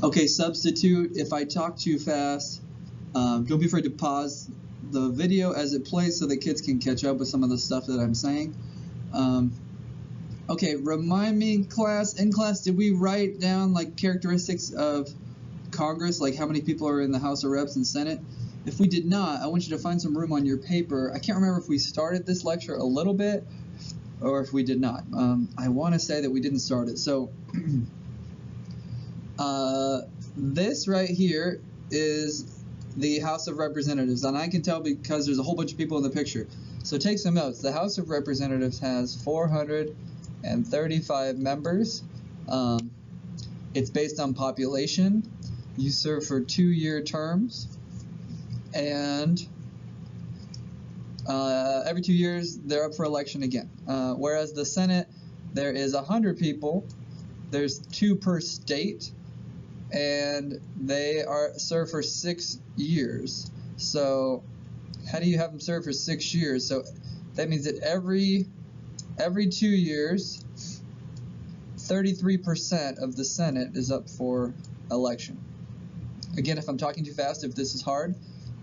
Okay, substitute. If I talk too fast, don't be afraid to pause the video as it plays so the kids can catch up with some of the stuff that I'm saying. Okay, remind me, in class, did we write down like characteristics of Congress, like how many people are in the House of Reps and Senate? If we did not, I want you to find some room on your paper. I can't remember if we started this lecture a little bit or if we did not. I want to say that we didn't start it. So this right here is the House of Representatives, and I can tell because there's a whole bunch of people in the picture. So take some notes. The House of Representatives has 435 members. It's based on population. You serve for 2-year terms, and every 2 years they're up for election again. Whereas the Senate, there is 100 people. There's 2 per state, and they serve for 6 years. So how do you have them serve for 6 years? So that means that every 2 years, 33% of the Senate is up for election. Again, if I'm talking too fast, if this is hard,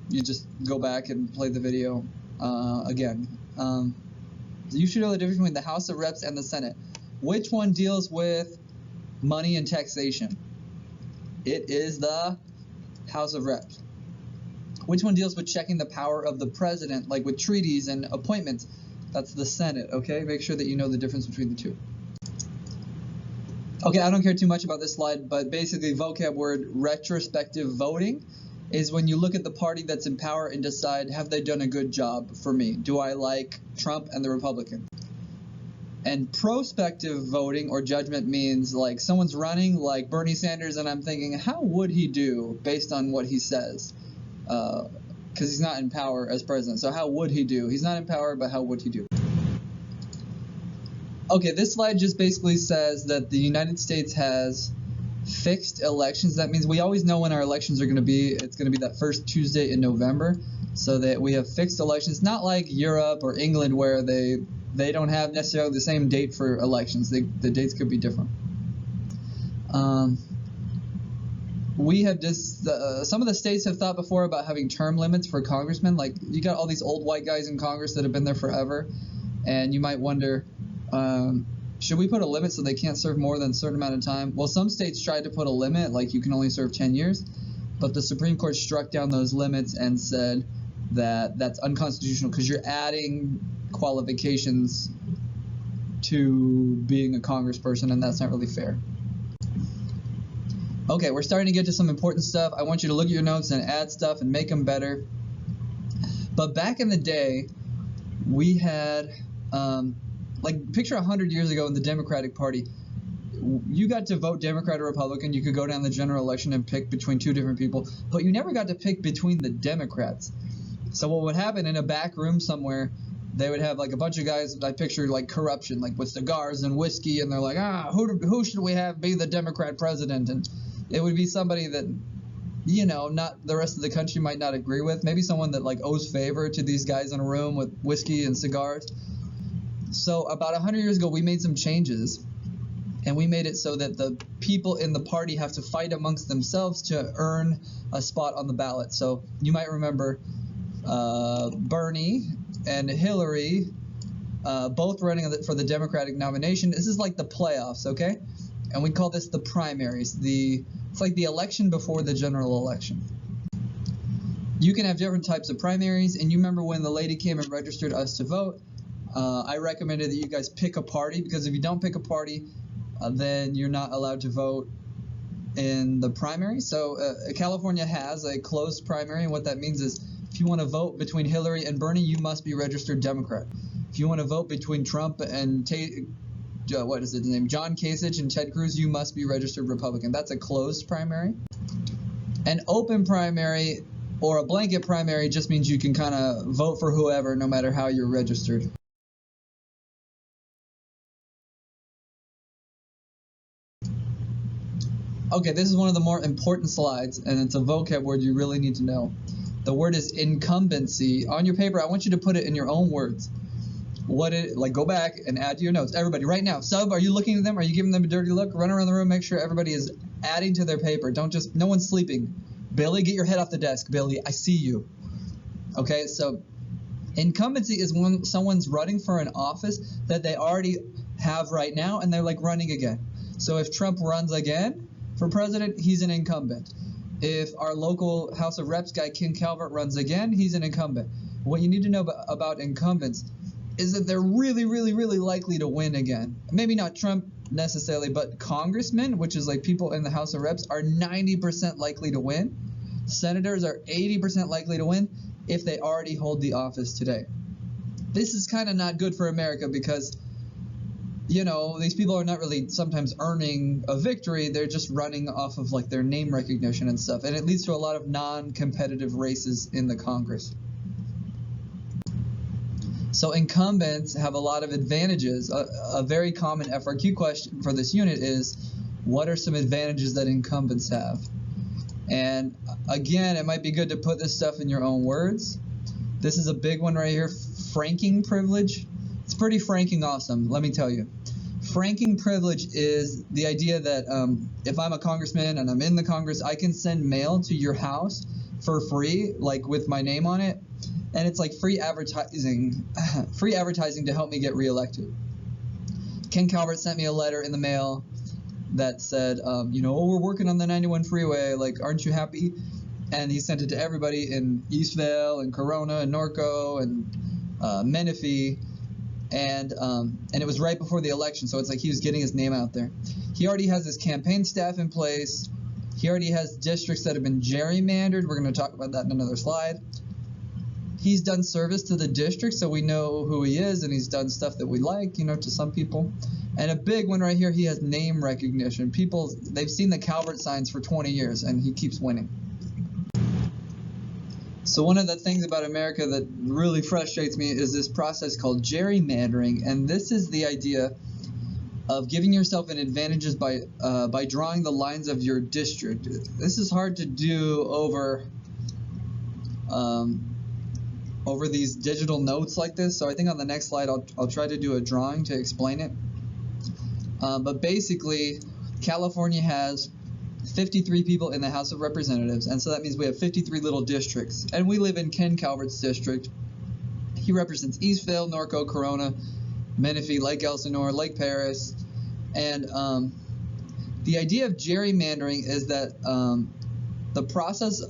you just go back and play the video again. You should know the difference between the House of Reps and the Senate. Which one deals with money and taxation? It is the House of Reps. Which one deals with checking the power of the president, like with treaties and appointments? That's the Senate, okay? Make sure that you know the difference between the two. Okay, I don't care too much about this slide, but basically vocab word retrospective voting is when you look at the party that's in power and decide, have they done a good job for me? Do I like Trump and the Republicans? And prospective voting or judgment means like someone's running like Bernie Sanders and I'm thinking, how would he do based on what he says? Because he's not in power as president. So how would he do? He's not in power, but how would he do? Okay, this slide just basically says that the United States has fixed elections. That means we always know when our elections are going to be. It's going to be that first Tuesday in November, so that we have fixed elections. Not like Europe or England where they don't have necessarily the same date for elections. The dates could be different. We have just some of the states have thought before about having term limits for congressmen. Like you got all these old white guys in Congress that have been there forever, and you might wonder, should we put a limit so they can't serve more than a certain amount of time? Well, some states tried to put a limit, like you can only serve 10 years, but the Supreme Court struck down those limits and said that that's unconstitutional because you're adding qualifications to being a congressperson, and that's not really fair. Okay, we're starting to get to some important stuff. I want you to look at your notes and add stuff and make them better. But back in the day, we had, like picture 100 years ago in the Democratic Party, you got to vote Democrat or Republican. You could go down the general election and pick between 2 different people, but you never got to pick between the Democrats. So what would happen in a back room somewhere, they would have like a bunch of guys, I picture like corruption, like with cigars and whiskey, and they're like, who should we have be the Democrat president? And it would be somebody that, you know, not the rest of the country might not agree with. Maybe someone that like owes favor to these guys in a room with whiskey and cigars. So about 100 years ago, we made some changes, and we made it so that the people in the party have to fight amongst themselves to earn a spot on the ballot. So you might remember Bernie and Hillary both running for the Democratic nomination. This is like the playoffs, okay? And we call this the primaries. It's like the election before the general election. You can have different types of primaries, and you remember when the lady came and registered us to vote, I recommended that you guys pick a party, because if you don't pick a party, then you're not allowed to vote in the primary. So California has a closed primary, and what that means is if you want to vote between Hillary and Bernie, you must be registered Democrat. If you want to vote between Trump and what is his name, John Kasich and Ted Cruz, you must be registered Republican. That's a closed primary. An open primary or a blanket primary just means you can kind of vote for whoever, no matter how you're registered. Okay, this is one of the more important slides, and it's a vocab word you really need to know. The word is incumbency. On your paper, I want you to put it in your own words. go back and add to your notes. Everybody, right now, sub, are you looking at them? Are you giving them a dirty look? Run around the room, make sure everybody is adding to their paper. No one's sleeping. Billy, get your head off the desk. Billy, I see you. Okay, so incumbency is when someone's running for an office that they already have right now, and they're like running again. So if Trump runs again for president, he's an incumbent. If our local House of Reps guy, Ken Calvert, runs again, he's an incumbent. What you need to know about incumbents is that they're really, really, really likely to win again. Maybe not Trump necessarily, but congressmen, which is like people in the House of Reps, are 90% likely to win. Senators are 80% likely to win if they already hold the office today. This is kind of not good for America because, you know, these people are not really sometimes earning a victory. They're just running off of like their name recognition and stuff. And it leads to a lot of non-competitive races in the Congress. So incumbents have a lot of advantages. A very common FRQ question for this unit is, what are some advantages that incumbents have? And again, it might be good to put this stuff in your own words. This is a big one right here, franking privilege. It's pretty franking awesome, let me tell you. Franking privilege is the idea that if I'm a congressman and I'm in the Congress, I can send mail to your house for free, like with my name on it. And it's like free advertising to help me get reelected. Ken Calvert sent me a letter in the mail that said, you know, oh, we're working on the 91 freeway, like, aren't you happy? And he sent it to everybody in Eastvale and Corona and Norco and Menifee, and it was right before the election, so it's like he was getting his name out there. He already has his campaign staff in place. He already has districts that have been gerrymandered. We're going to talk about that in another slide. He's done service to the district, so we know who he is, and he's done stuff that we like, you know, to some people. And a big one right here, he has name recognition. People, they've seen the Calvert signs for 20 years, and he keeps winning. So one of the things about America that really frustrates me is this process called gerrymandering, and this is the idea of giving yourself an advantages by drawing the lines of your district. This is hard to do over these digital notes like this, so I think on the next slide I'll try to do a drawing to explain it. But basically, California has 53 people in the House of Representatives, and so that means we have 53 little districts. And we live in Ken Calvert's district. He represents Eastvale, Norco, Corona, Menifee, Lake Elsinore, Lake Paris. And the idea of gerrymandering is that the process,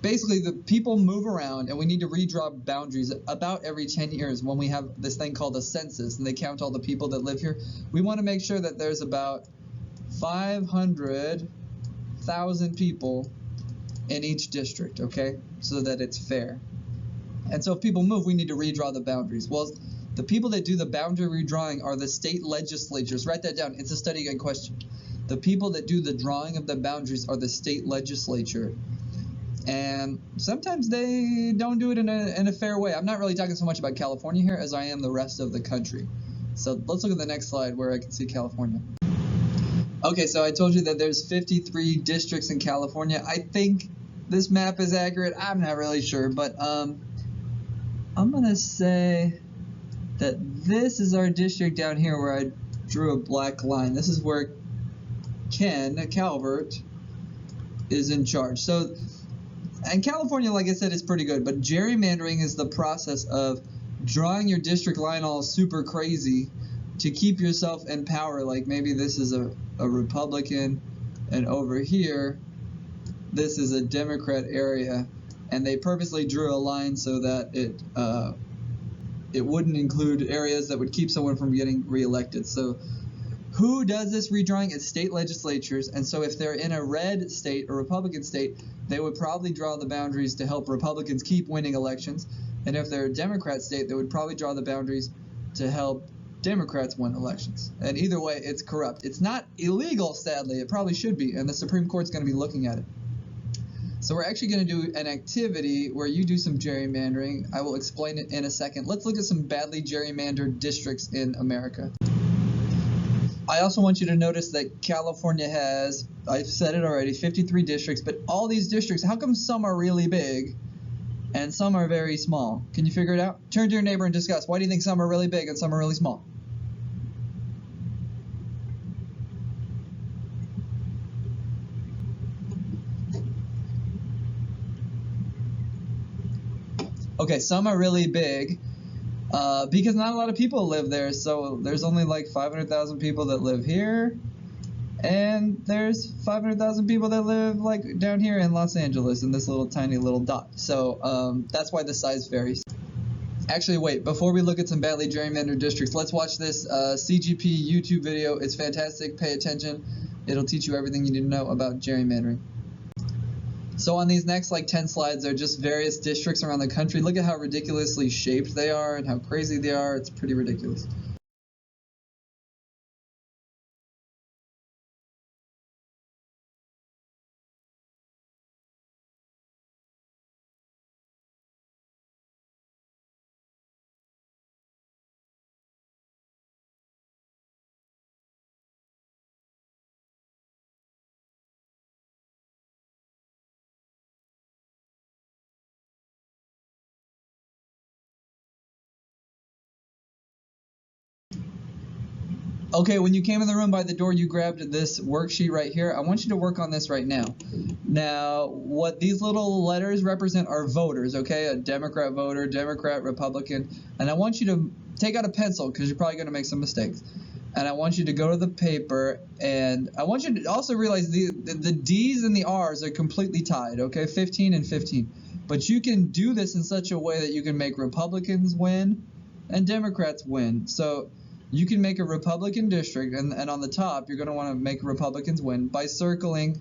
basically the people move around and we need to redraw boundaries about every 10 years when we have this thing called a census and they count all the people that live here. We want to make sure that there's about 500,000 people in each district, okay, so that it's fair. And so if people move, we need to redraw the boundaries. Well, the people that do the boundary redrawing are the state legislatures. Write that down. It's a study guide question. The people that do the drawing of the boundaries are the state legislature. And sometimes they don't do it in a fair way. I'm not really talking so much about California here as I am the rest of the country. So let's look at the next slide where I can see California. Okay, so I told you that there's 53 districts in California. I think this map is accurate. I'm not really sure, but I'm gonna say that this is our district down here where I drew a black line. This is where Ken Calvert is in charge. So, and California, like I said, is pretty good, but gerrymandering is the process of drawing your district line all super crazy to keep yourself in power. Like maybe this is a Republican, and over here, this is a Democrat area, and they purposely drew a line so that it wouldn't include areas that would keep someone from getting reelected. So who does this redrawing? It's state legislatures, and so if they're in a red state, a Republican state, they would probably draw the boundaries to help Republicans keep winning elections, and if they're a Democrat state, they would probably draw the boundaries to help Democrats win elections. And either way, it's corrupt. It's not illegal, sadly. It probably should be, and the Supreme Court's going to be looking at it. So we're actually going to do an activity where you do some gerrymandering. I will explain it in a second. Let's look at some badly gerrymandered districts in America. I also want you to notice that California has, I've said it already, 53 districts, but all these districts, how come some are really big and some are very small. Can you figure it out? Turn to your neighbor and discuss. Why do you think some are really big and some are really small? Okay, some are really big because not a lot of people live there. So there's only like 500,000 people that live here, and there's 500,000 people that live like down here in Los Angeles in this little tiny little dot. So that's why the size varies. Actually, wait, before we look at some badly gerrymandered districts, let's watch this CGP YouTube video. It's fantastic. Pay attention. It'll teach you everything you need to know about gerrymandering. So on these next like 10 slides, they're just various districts around the country. Look at how ridiculously shaped they are and how crazy they are. It's pretty ridiculous. Okay, when you came in the room by the door, you grabbed this worksheet right here. I want you to work on this right now. Now, what these little letters represent are voters, okay? A Democrat voter, Democrat, Republican. And I want you to take out a pencil because you're probably going to make some mistakes. And I want you to go to the paper, and I want you to also realize the D's and the R's are completely tied, okay? 15 and 15. But you can do this in such a way that you can make Republicans win and Democrats win. So you can make a Republican district, and on the top, you're going to want to make Republicans win by circling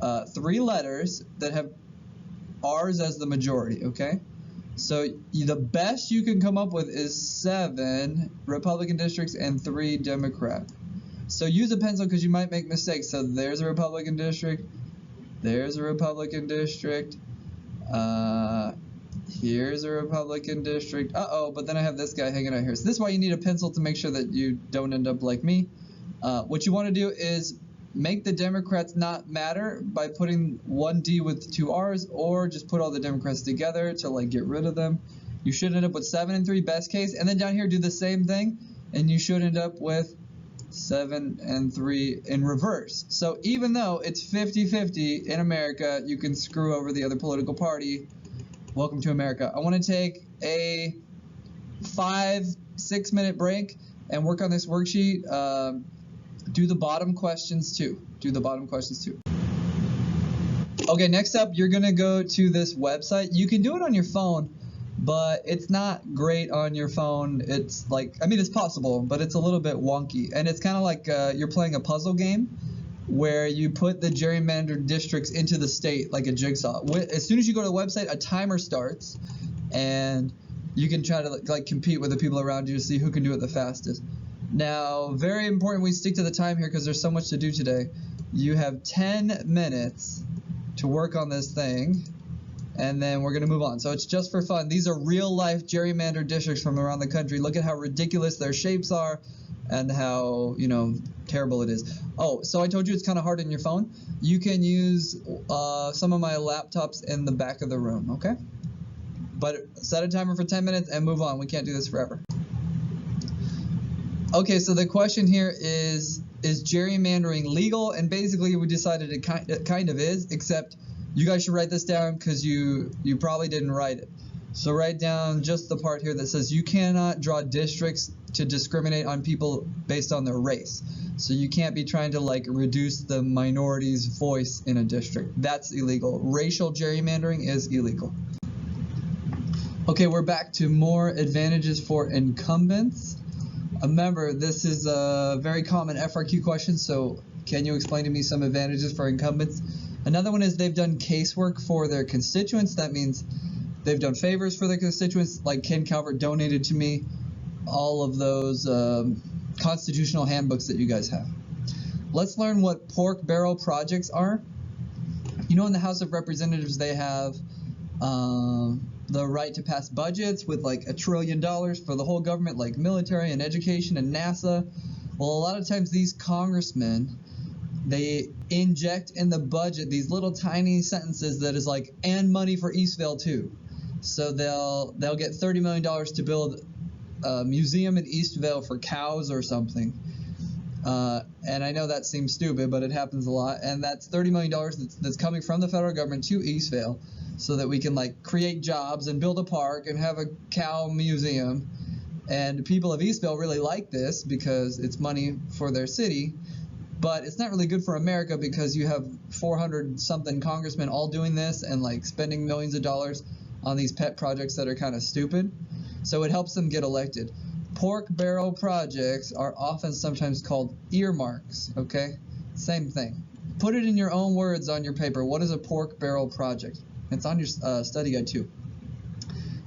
3 letters that have R's as the majority, okay? So the best you can come up with is 7 Republican districts and 3 Democrat. So use a pencil because you might make mistakes. So there's a Republican district, there's a Republican district, here's a Republican district. Uh-oh, but then I have this guy hanging out here. So this is why you need a pencil to make sure that you don't end up like me. What you want to do is make the Democrats not matter by putting 1 D with 2 R's, or just put all the Democrats together to like get rid of them. You should end up with 7 and 3 best case, and then down here do the same thing, and you should end up with 7 and 3 in reverse. So even though it's 50-50 in America, you can screw over the other political party. Welcome to America. I want to take a 5-6 minute break and work on this worksheet. Do the bottom questions too. Okay, next up, you're going to go to this website. You can do it on your phone, but it's not great on your phone. It's like, I mean, it's possible, but it's a little bit wonky. And it's kind of like you're playing a puzzle game where you put the gerrymandered districts into the state like a jigsaw. As soon as you go to the website, a timer starts, and you can try to like compete with the people around you to see who can do it the fastest. Now, very important we stick to the time here because there's so much to do today. You have 10 minutes to work on this thing, and then we're going to move on. So it's just for fun. These are real-life gerrymandered districts from around the country. Look at how ridiculous their shapes are and how, you know, terrible it is. Oh, so I told you it's kind of hard on your phone. You can use some of my laptops in the back of the room, okay? But set a timer for 10 minutes and move on. We can't do this forever. Okay, so the question here is gerrymandering legal? And basically we decided it kind of is, except you guys should write this down because you probably didn't write it. So write down just the part here that says you cannot draw districts to discriminate on people based on their race. So you can't be trying to like reduce the minority's voice in a district. That's illegal. Racial gerrymandering is illegal. Okay, we're back to more advantages for incumbents. Remember, this is a very common FRQ question, so can you explain to me some advantages for incumbents? Another one is they've done casework for their constituents. That means they've done favors for their constituents, like Ken Calvert donated to me all of those constitutional handbooks that you guys have. Let's learn what pork barrel projects are. You know, in the House of Representatives, they have the right to pass budgets with like $1 trillion for the whole government, like military and education and NASA. Well, a lot of times these congressmen they inject in the budget these little tiny sentences that is like, and money for Eastvale too. So they'll get $30 million to build a museum in Eastvale for cows or something. And I know that seems stupid, but it happens a lot. And that's $30 million that's coming from the federal government to Eastvale, so that we can like create jobs and build a park and have a cow museum. And people of Eastvale really like this because it's money for their city. But it's not really good for America because you have 400 something congressmen all doing this and like spending millions of dollars on these pet projects that are kind of stupid. So it helps them get elected. Pork barrel projects are often sometimes called earmarks, okay? Same thing. Put it in your own words on your paper. What is a pork barrel project? It's on your study guide too.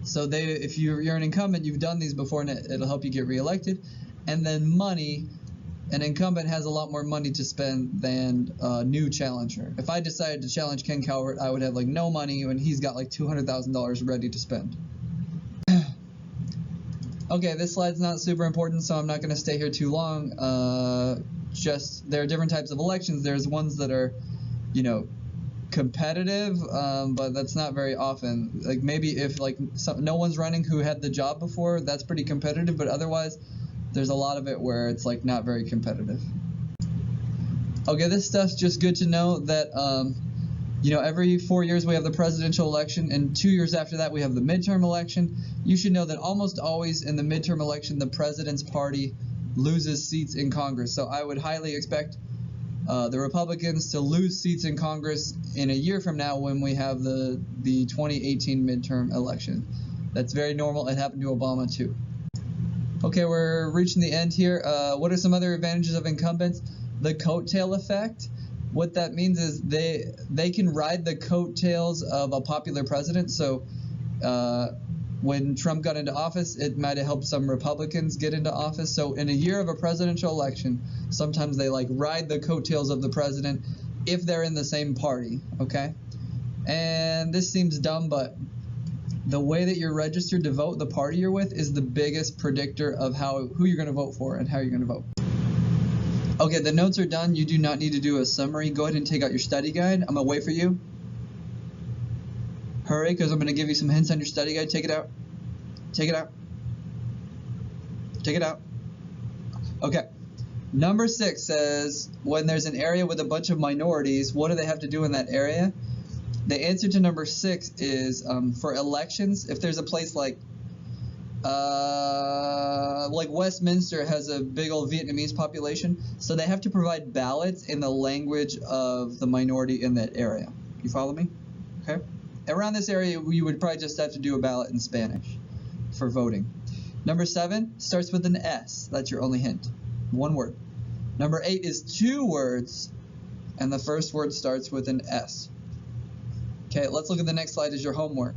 So if you're an incumbent, you've done these before, and it'll help you get reelected. And then money, an incumbent has a lot more money to spend than a new challenger. If I decided to challenge Ken Calvert, I would have like no money, and he's got like $200,000 ready to spend. Okay, this slide's not super important, so I'm not going to stay here too long. Just there are different types of elections. There's ones that are, competitive, but that's not very often. Like maybe if like no one's running who had the job before, that's pretty competitive. But otherwise, there's a lot of it where it's like not very competitive. Okay, this stuff's just good to know that every 4 years we have the presidential election, and 2 years after that we have the midterm election. You should know that almost always in the midterm election the president's party loses seats in Congress. So I would highly expect the Republicans to lose seats in Congress in a year from now when we have the 2018 midterm election. That's very normal. It happened to Obama too. Okay, we're reaching the end here. What are some other advantages of incumbents? The coattail effect. What that means is they can ride the coattails of a popular president. So when Trump got into office, it might have helped some Republicans get into office. So in a year of a presidential election, sometimes they like ride the coattails of the president if they're in the same party, okay? And this seems dumb, but the way that you're registered to vote, the party you're with, is the biggest predictor of who you're going to vote for and how you're going to vote. Okay, the notes are done. You do not need to do a summary. Go ahead and take out your study guide. I'm going to wait for you. Hurry, because I'm going to give you some hints on your study guide. Take it out. Take it out. Take it out. Okay. Number 6 says, when there's an area with a bunch of minorities, what do they have to do in that area? The answer to number 6 is for elections, if there's a place like Westminster has a big old Vietnamese population, so they have to provide ballots in the language of the minority in that area. You follow me? Okay. Around this area, you would probably just have to do a ballot in Spanish for voting. Number 7 starts with an S. That's your only hint. One word. Number 8 is 2 words, and the first word starts with an S. Okay, let's look at the next slide as your homework.